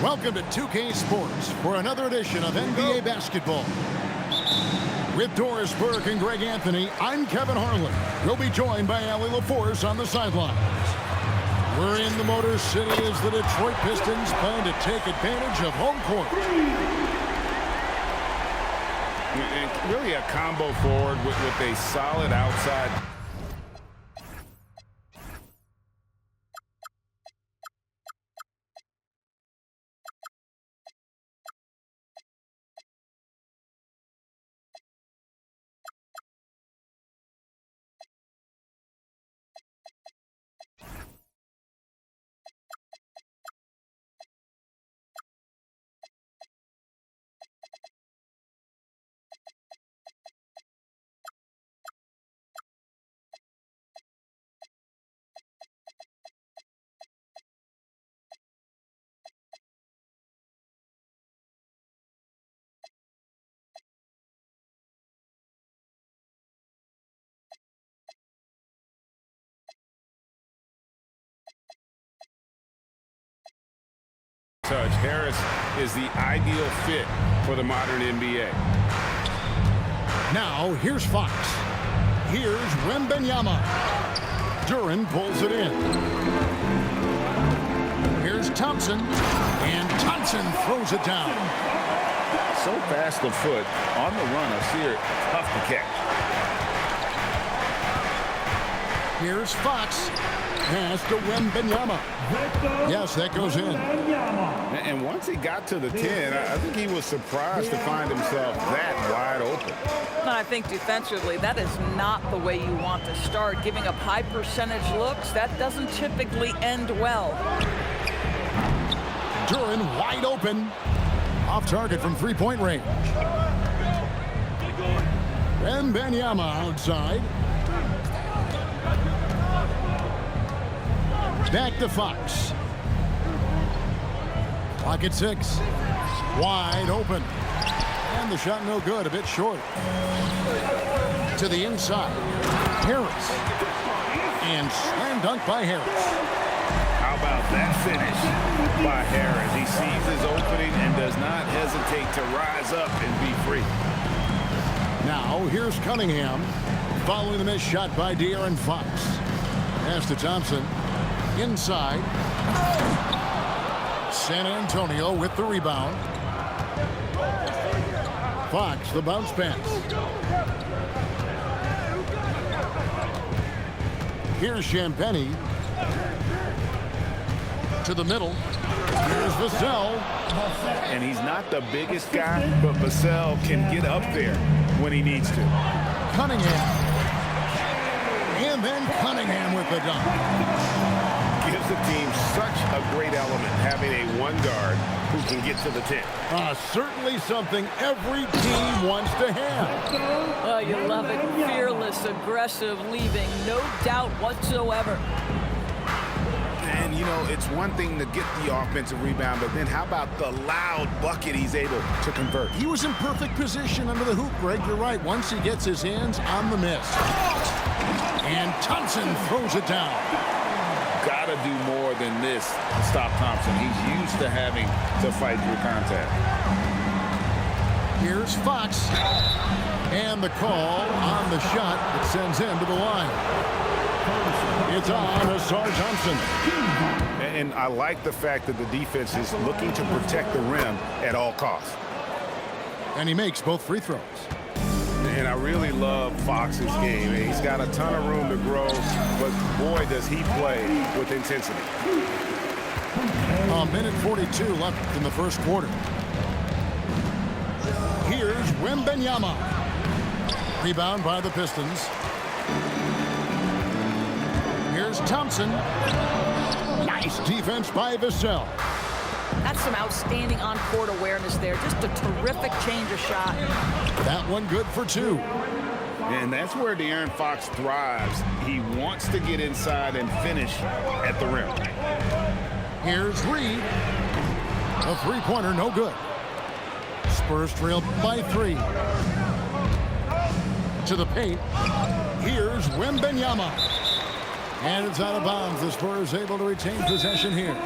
Welcome to 2K Sports for another edition of NBA basketball. With Doris Burke and Greg Anthony, I'm Kevin Harlan. We'll be joined by Allie LaForce on the sidelines. We're in the Motor City as the Detroit Pistons plan to take advantage of home court. And really a combo forward with a solid outside. Harris is the ideal fit for the modern NBA. Now, here's Fox. Here's Wembanyama. Duren pulls it in. Here's Thompson. And Thompson throws it down. So fast of foot on the run. I see her tough to catch. Here's Fox. Pass to Wembanyama. Yes, that goes in. And once he got to the 10, I think he was surprised to find himself that wide open. I think defensively, that is not the way you want to start. Giving up high percentage looks, that doesn't typically end well. Duren wide open. Off target from three-point range. Wembanyama outside. Back to Fox. Clock at 6. Wide open. And the shot no good, a bit short. To the inside. Harris. And slam dunk by Harris. How about that finish by Harris? He sees his opening and does not hesitate to rise up and be free. Now here's Cunningham. Following the missed shot by De'Aaron Fox. Pass to Thompson. Inside. San Antonio with the rebound. Fox, the bounce pass. Here's Champagnie. To the middle. Here's Vassell. And he's not the biggest guy, but Vassell can get up there when he needs to. Cunningham. And then Cunningham with the dunk. Gives the team such a great element having a one guard who can get to the 10. Certainly something every team wants to have. Oh, you love it. Fearless, aggressive, leaving no doubt whatsoever. And, you know, it's one thing to get the offensive rebound, but then how about the loud bucket he's able to convert? He was in perfect position under the hoop, Greg. You're right. Once he gets his hands on the miss. And Thompson throws it down. Got to do more than this to stop Thompson. He's used to having to fight through contact. Here's Fox. And the call on the shot that sends him to the line. It's on Ausar Thompson. And I like the fact that the defense is looking to protect the rim at all costs. And he makes both free throws. And I really love Fox's game. He's got a ton of room to grow, but boy, does he play with intensity. A minute 42 left in the first quarter. Here's Wembanyama. Rebound by the Pistons. Here's Thompson. Nice defense by Vassell. That's some outstanding on-court awareness there. Just a terrific change of shot. That one good for 2. And that's where De'Aaron Fox thrives. He wants to get inside and finish at the rim. Here's Reed. A three-pointer, no good. Spurs trail by 3. To the paint. Here's Wembanyama. And it's out of bounds. The Spurs able to retain possession here.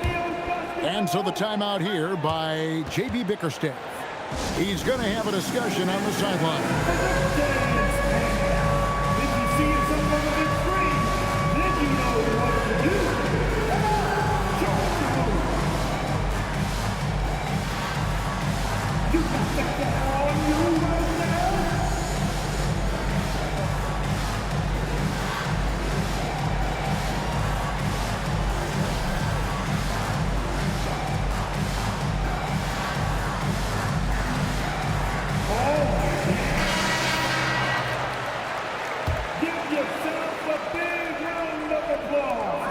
And so the timeout here by J.B. Bickerstaff. He's going to have a discussion on the sideline.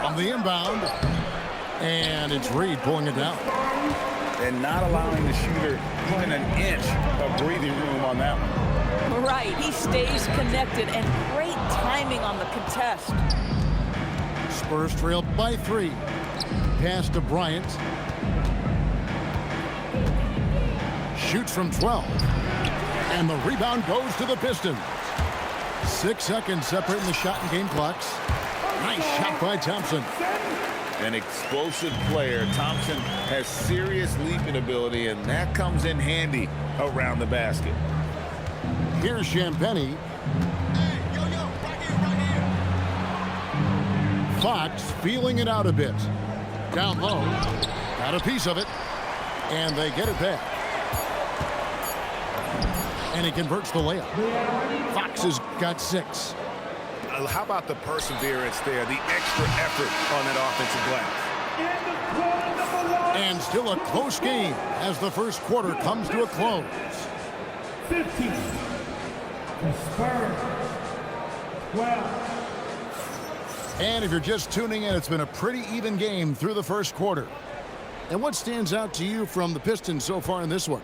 On the inbound, and it's Reed pulling it down. And not allowing the shooter even an inch of breathing room on that one. Right, he stays connected, and great timing on the contest. Spurs trail by 3. Pass to Bryant. Shoots from 12. And the rebound goes to the Pistons. 6 seconds separating the shot and game clocks. Nice shot by Thompson. An explosive player. Thompson has serious leaping ability, and that comes in handy around the basket. Here's Champagnie. Fox feeling it out a bit. Down low. Got a piece of it. And they get it back. And he converts the layup. Fox has got 6. How about the perseverance there, the extra effort on that offensive glass? And still a close game as the first quarter comes to a close. 15. The Spurs. 12. And if you're just tuning in, it's been a pretty even game through the first quarter. And what stands out to you from the Pistons so far in this one?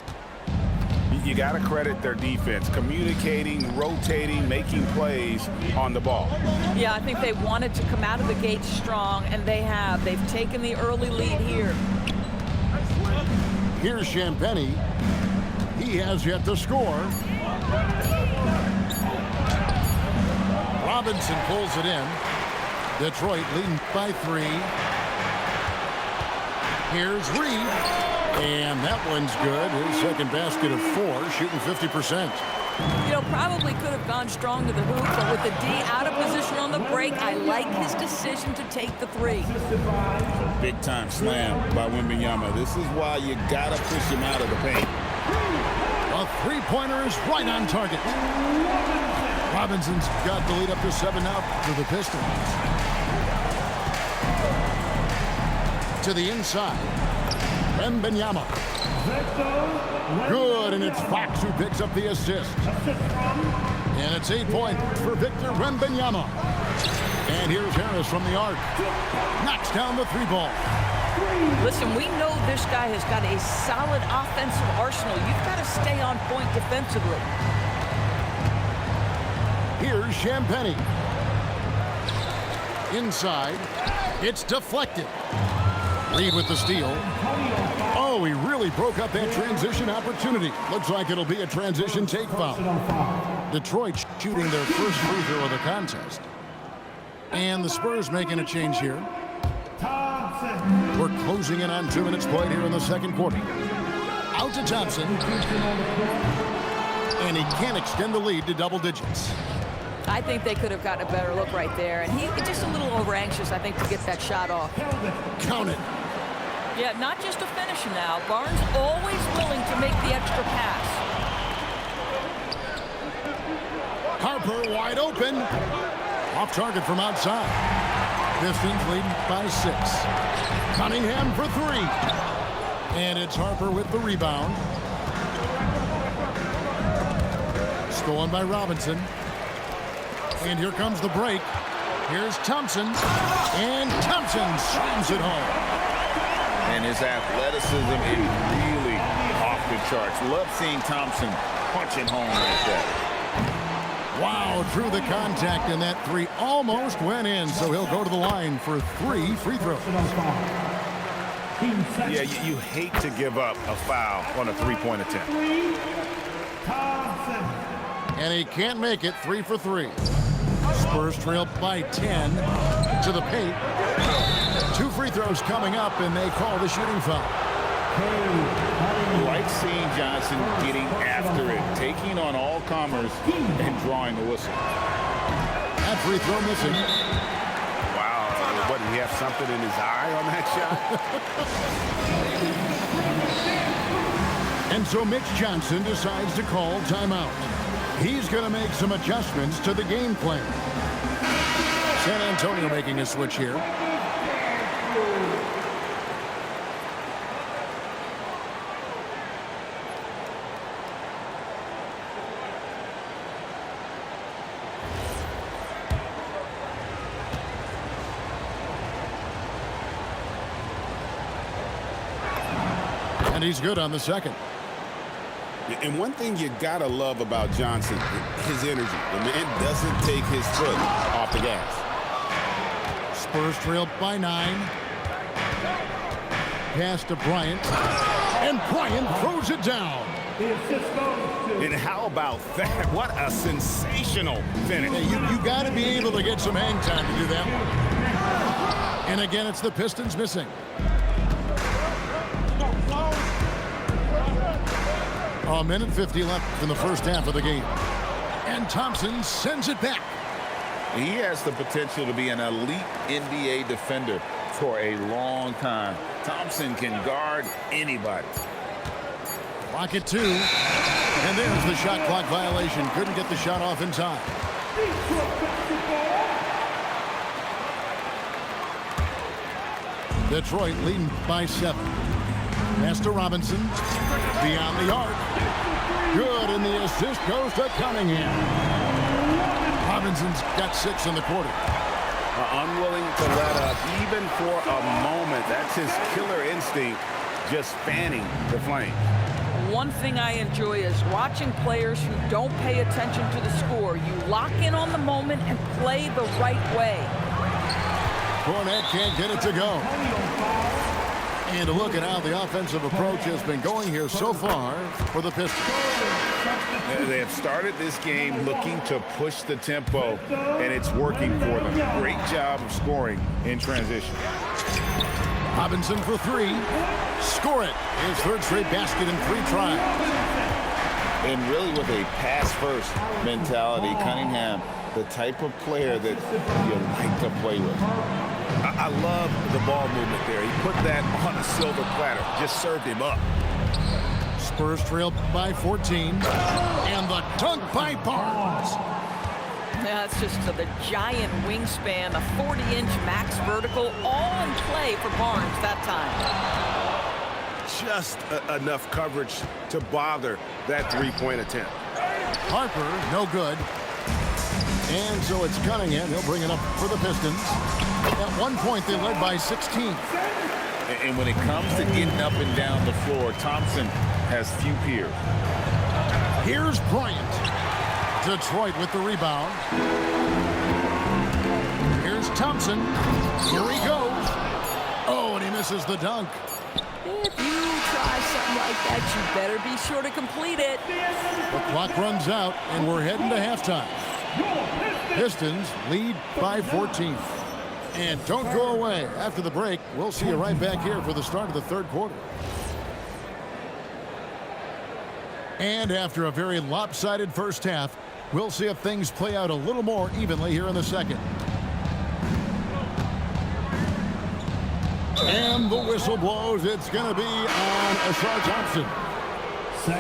You got to credit their defense, communicating, rotating, making plays on the ball. Yeah, I think they wanted to come out of the gate strong, and they have. They've taken the early lead here. Here's Champagnie. He has yet to score. Robinson pulls it in. Detroit leading by 3. Here's Reed. And that one's good. His second basket of 4, shooting 50%. You know, probably could have gone strong to the hoop, but with the D out of position on the break, I like his decision to take the 3. Big time slam by Wembanyama. This is why you gotta push him out of the paint. A three-pointer is right on target. Robinson's got the lead up to 7 now for the Pistons. To the inside. Wembanyama. Good, and it's Fox who picks up the assist. And it's 8 points for Victor Wembanyama. And here's Harris from the arc. Knocks down the 3-ball. Listen, we know this guy has got a solid offensive arsenal. You've got to stay on point defensively. Here's Champagnie. Inside. It's deflected. Reed with the steal. Oh, he really broke up that transition opportunity. Looks like it'll be a transition take foul. Detroit shooting their first free throw of the contest. And the Spurs making a change here. We're closing in on 2 minutes played here in the second quarter. Out to Thompson. And he can't extend the lead to double digits. I think they could have gotten a better look right there. And he's just a little over anxious, I think, to get that shot off. Count it. Yeah, not just a finisher now. Barnes always willing to make the extra pass. Harper wide open. Off target from outside. Pistons leading by 6. Cunningham for 3. And it's Harper with the rebound. Stolen by Robinson. And here comes the break. Here's Thompson. And Thompson slams it home. And his athleticism is really off the charts. Love seeing Thompson punching home like that. Wow, through the contact, and that 3 almost went in, so he'll go to the line for 3 free throws. Yeah, you hate to give up a foul on a 3-point attempt. And he can't make it. 3 for 3. Spurs trail by 10 to the paint. 2 free free throws coming up, and they call the shooting foul. Like seeing Johnson getting after it, taking on all comers and drawing the whistle. That free throw missing. Wow. What, did he have something in his eye on that shot? And so Mitch Johnson decides to call timeout. He's going to make some adjustments to the game plan. San Antonio making a switch here. And he's good on the second. And one thing you gotta love about Johnson, his energy. The man doesn't take his foot off the gas. Spurs trail by 9. Pass to Bryant. And Bryant throws it down. The assist goes to And how about that? What a sensational finish. Hey, you got to be able to get some hang time to do that. And again, it's the Pistons missing. A minute 50 left in the first half of the game. And Thompson sends it back. He has the potential to be an elite NBA defender for a long time. Thompson can guard anybody. Clock at 2. And there's the shot clock violation. Couldn't get the shot off in time. Detroit leading by 7. Pass to Robinson. Beyond the arc. Good, and the assist goes to Cunningham. Robinson's got 6 in the quarter. Unwilling to let up even for a moment. That's his killer instinct, just fanning the flame. One thing I enjoy is watching players who don't pay attention to the score. You lock in on the moment and play the right way. Cornette can't get it to go. And a look at how the offensive approach has been going here so far for the Pistons. They have started this game looking to push the tempo, and it's working for them. Great job of scoring in transition. Robinson for 3. Score it. His third straight basket in 3 tries. And really with a pass-first mentality, Cunningham, the type of player that you like to play with. I love the ball movement there. He put that on a silver platter, just served him up. Spurs trailed by 14. And the dunk by Barnes. That's just the giant wingspan, a 40-inch max vertical, all in play for Barnes that time. Just enough coverage to bother that three-point attempt. Harper, no good. And so it's Cunningham. He'll bring it up for the Pistons. At one point, they led by 16. And when it comes to getting up and down the floor, Thompson has few peers. Here's Bryant. Detroit with the rebound. Here's Thompson. Here he goes. Oh, and he misses the dunk. If you try something like that, you better be sure to complete it. The clock runs out, and we're heading to halftime. Pistons lead by 14. And don't go away. After the break, we'll see you right back here for the start of the third quarter. And after a very lopsided first half, we'll see if things play out a little more evenly here in the second. And the whistle blows. It's going to be on Ausar Thompson.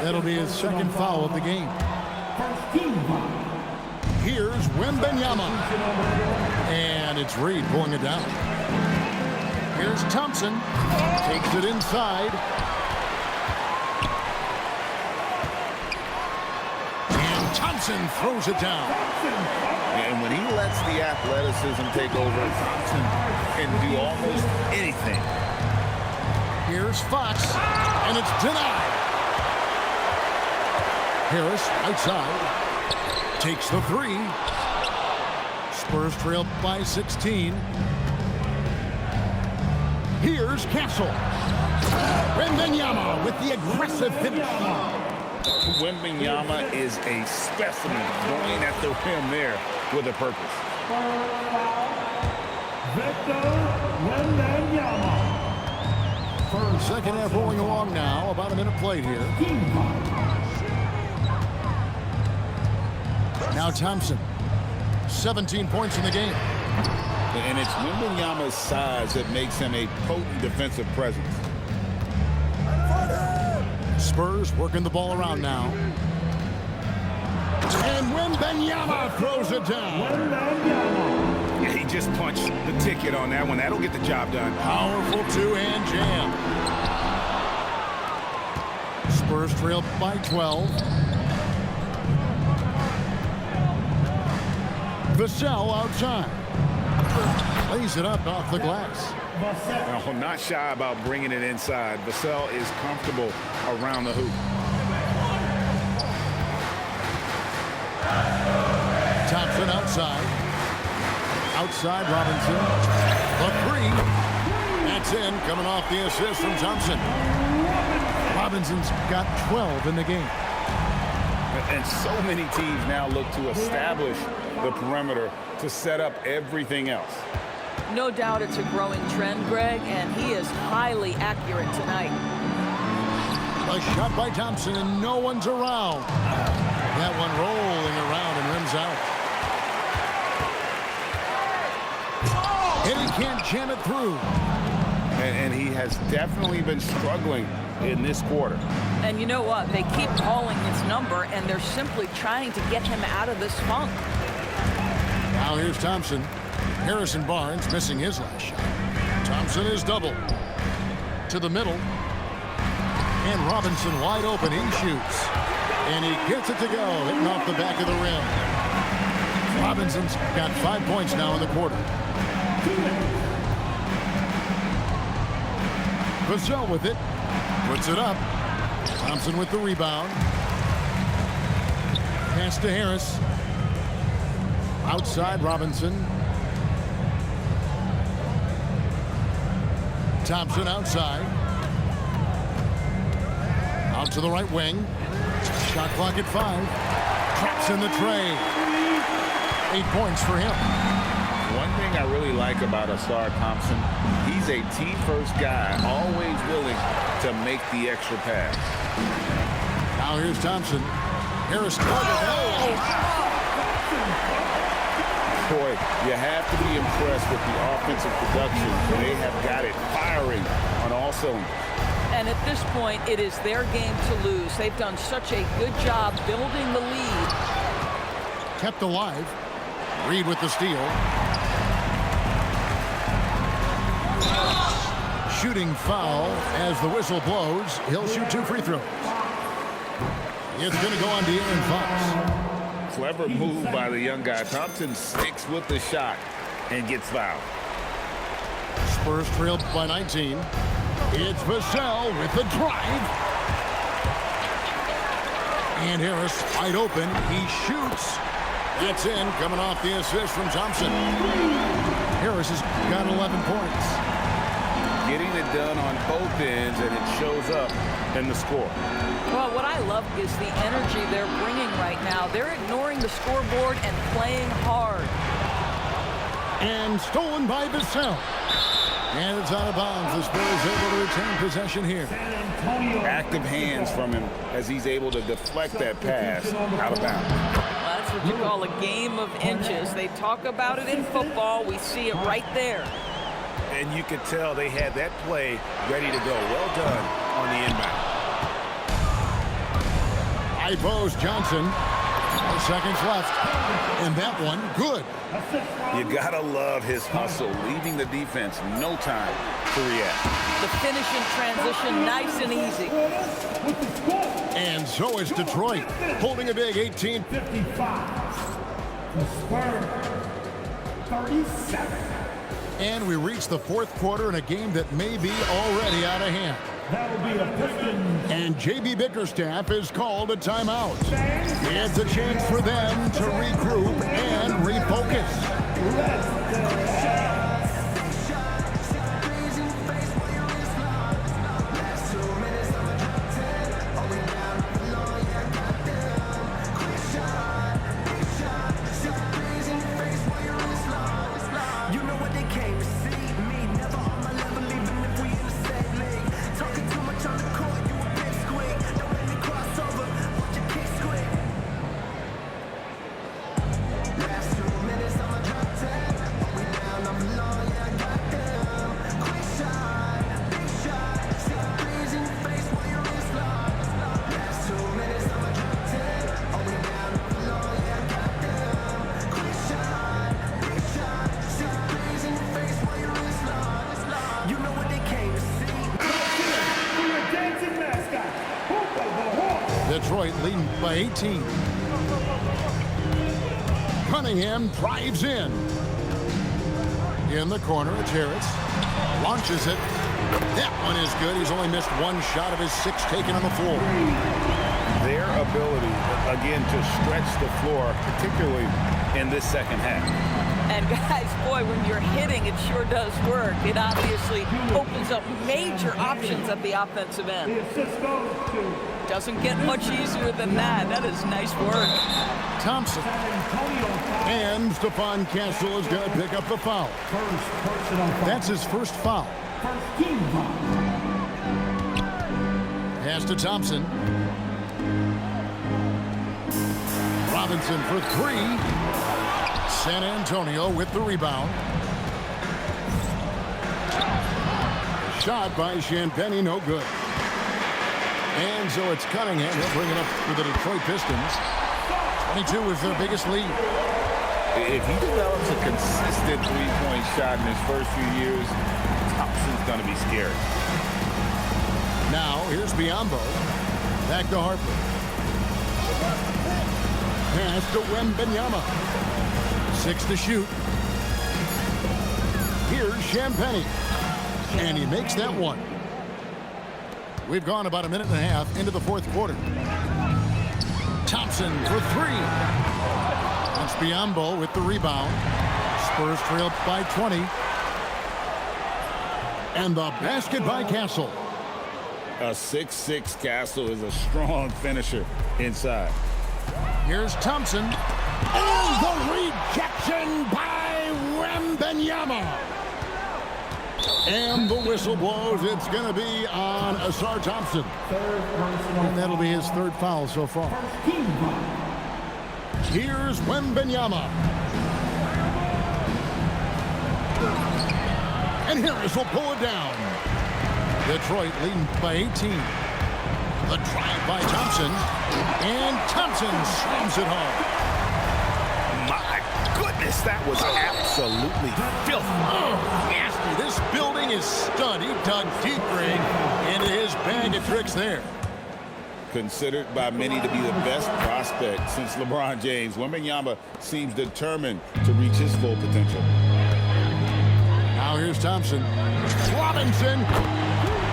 That'll be his second foul of the game. Here's Wembanyama. And it's Reed pulling it down. Here's Thompson. Takes it inside. And Thompson throws it down. And when he lets the athleticism take over, Thompson can do almost anything. Here's Fox. And it's denied. Harris outside. Takes the 3. Spurs trail by 16. Here's Castle. Wembanyama with the aggressive finish. Wembanyama is a specimen going at the rim there with a purpose. Victor Wembanyama. And second half rolling along now. About a minute played here. Now Thompson. 17 points in the game. And it's Wembanyama's size that makes him a potent defensive presence. Spurs working the ball around now. And Wembanyama throws it down. Yeah, he just punched the ticket on that one. That'll get the job done. Powerful two-hand jam. Spurs trail by 12. Vassell outside. Lays it up off the glass. Now, not shy about bringing it inside. Vassell is comfortable around the hoop. Thompson outside. Outside Robinson. The three. That's in. Coming off the assist from Thompson. Robinson's got 12 in the game. And so many teams now look to establish the perimeter to set up everything else. No doubt it's a growing trend, Greg, and he is highly accurate tonight. A shot by Thompson, and no one's around. That one rolling around and rims out. And he can't jam it through. And he has definitely been struggling in this quarter. And you know what? They keep calling his number, and they're simply trying to get him out of this funk. Now here's Thompson. Harrison Barnes missing his last shot. Thompson is double. To the middle. And Robinson wide open. He shoots. And he gets it to go. Hitting off the back of the rim. Robinson's got 5 points now in the quarter. Vassell with it. Puts it up. Thompson with the rebound. Pass to Harris. Outside Robinson. Thompson outside. Out to the right wing. Shot clock at 5. Traps in the tray. 8 points for him. One thing I really like about Ausar Thompson, he's a team-first guy, always willing to make the extra pass. Now here's Thompson. Harris. Boy, you have to be impressed with the offensive production. They have got it firing on all cylinders. And at this point, it is their game to lose. They've done such a good job building the lead. Kept alive. Reed with the steal. Shooting foul as the whistle blows. He'll shoot 2 free throws. It's going to go on De'Aaron Fox. Clever move by the young guy. Thompson sticks with the shot and gets fouled. Spurs trailed by 19. It's Vassell with the drive. And Harris wide open. He shoots. That's in. Coming off the assist from Thompson. Harris has got 11 points. Getting it done on both ends, and it shows up in the score. Well, what I love is the energy they're bringing right now. They're ignoring the scoreboard and playing hard. And stolen by Vassell. And it's out of bounds. The Spurs able to retain possession here. Active hands from him as he's able to deflect that pass out of bounds. Well, that's what you call a game of inches. They talk about it in football. We see it right there. And you could tell they had that play ready to go. Well done on the inbound. High post Johnson. 4 seconds left. And that one, good. You gotta love his hustle, leaving the defense no time to react. The finish in transition, nice and easy. And so is Detroit, holding a big 18. 55. The Spurs, 37. And we reach the 4th quarter in a game that may be already out of hand. That'll be a Pistons. And J.B. Bickerstaff is called a timeout. It's a chance for them to regroup and refocus. You know what they came to see me, never on my level, even if we in the same league. Talk 18. Cunningham drives in. In the corner, it's Harris. Launches it. That one is good. He's only missed one shot of his 6 taken on the floor. Their ability, again, to stretch the floor, particularly in this second half. And guys, boy, when you're hitting, it sure does work. It obviously opens up major options at the offensive end. The assist goes to Doesn't get much easier than that. That is nice work. Thompson. San Antonio foul. And Stephon Castle is going to pick up the foul. First personal foul. That's his first foul. First team foul. Pass to Thompson. Robinson for 3. San Antonio with the rebound. A shot by Champagnie, no good. And so it's Cunningham. He'll bring it up for the Detroit Pistons. 22 is their biggest lead. If he develops a consistent three-point shot in his first few years, Thompson's going to be scary. Now, here's Biyombo. Back to Harper. Pass to Wembanyama. 6 to shoot. Here's Champagnie. And he makes that one. We've gone about a minute and a half into the fourth quarter. Thompson for 3. That's Biyombo with the rebound. Spurs trail by 20. And the basket by Castle. A 6'6" Castle is a strong finisher inside. Here's Thompson. And the rejection by Wembanyama. And the whistle blows. It's going to be on Ausar Thompson. Third personal And that'll be his third foul so far. First team foul. Here's Wembanyama. And Harris will pull it down. Detroit leading by 18. The drive by Thompson. And Thompson slams it home. My goodness, that was absolutely filthy. Oh, nasty. This building is stud. He dug deep, Greg, into his bag of tricks there. Considered by many to be the best prospect since LeBron James, Wembanyama seems determined to reach his full potential. Now here's Thompson. Robinson.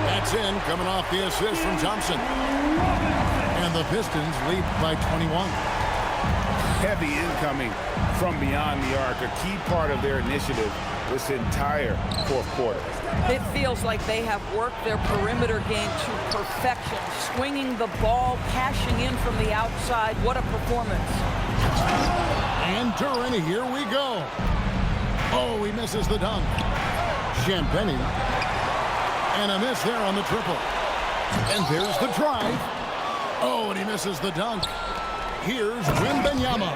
That's in, coming off the assist from Thompson. And the Pistons lead by 21. Heavy incoming from beyond the arc, a key part of their initiative this entire fourth quarter. It feels like they have worked their perimeter game to perfection, swinging the ball, cashing in from the outside. What a performance. And Duran, here we go. Oh, he misses the dunk. Champagnie. And a miss there on the triple. And there's the drive. Oh, and he misses the dunk. Here's Wembanyama.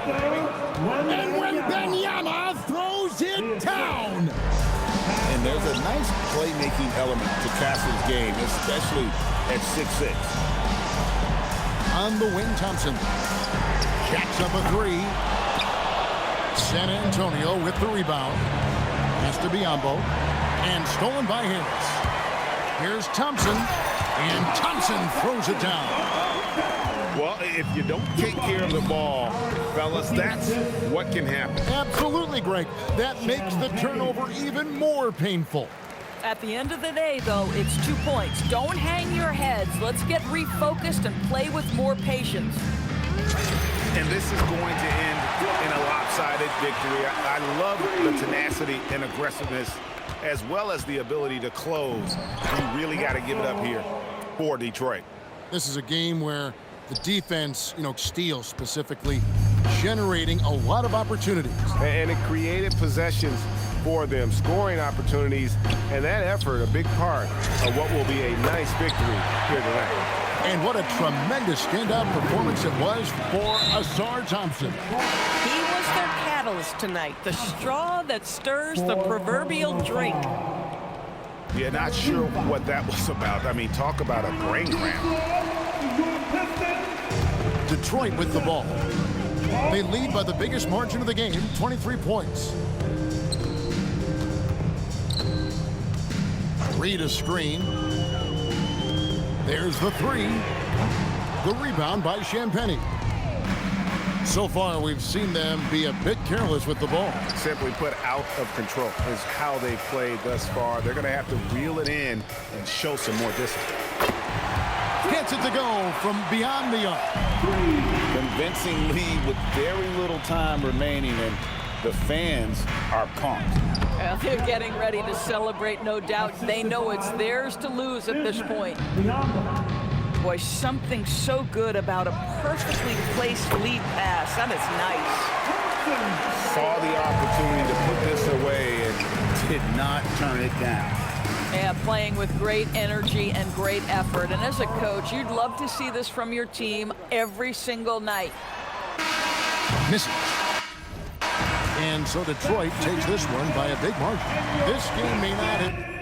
And Wembanyama throws it down. And there's a nice playmaking element to Castle's game, especially at 6'6". On the wing, Thompson. Jacks up a 3. San Antonio with the rebound. Pass to Biyombo. And stolen by Harris. Here's Thompson. And Thompson throws it down. Well, if you don't take care of the ball, fellas, that's what can happen. Absolutely, Greg. That makes the turnover even more painful. At the end of the day, though, it's 2 points. Don't hang your heads. Let's get refocused and play with more patience. And this is going to end in a lopsided victory. I love the tenacity and aggressiveness, as well as the ability to close. You really got to give it up here for Detroit. This is a game where the defense, steals specifically, generating a lot of opportunities. And it created possessions for them, scoring opportunities, and that effort a big part of what will be a nice victory here tonight. And what a tremendous standout performance it was for Ausar Thompson. He was their catalyst tonight, the straw that stirs the proverbial drink. Yeah, not sure what that was about. I mean, talk about a brain cramp. Detroit with the ball. They lead by the biggest margin of the game, 23 points. Reed a screen. There's the 3. The rebound by Champagnie. So far, we've seen them be a bit careless with the ball. Simply put, out of control is how they played thus far. They're going to have to reel it in and show some more discipline. Gets it to go from beyond the arc. Convincing lead with very little time remaining, and the fans are pumped. Well, they're getting ready to celebrate, no doubt. They know it's theirs to lose at this point. Boy, something so good about a perfectly placed lead pass. That is nice. Saw the opportunity to put this away and did not turn it down. Yeah, playing with great energy and great effort. And as a coach, you'd love to see this from your team every single night. Misses. And so Detroit takes this one by a big margin. This game may not hit.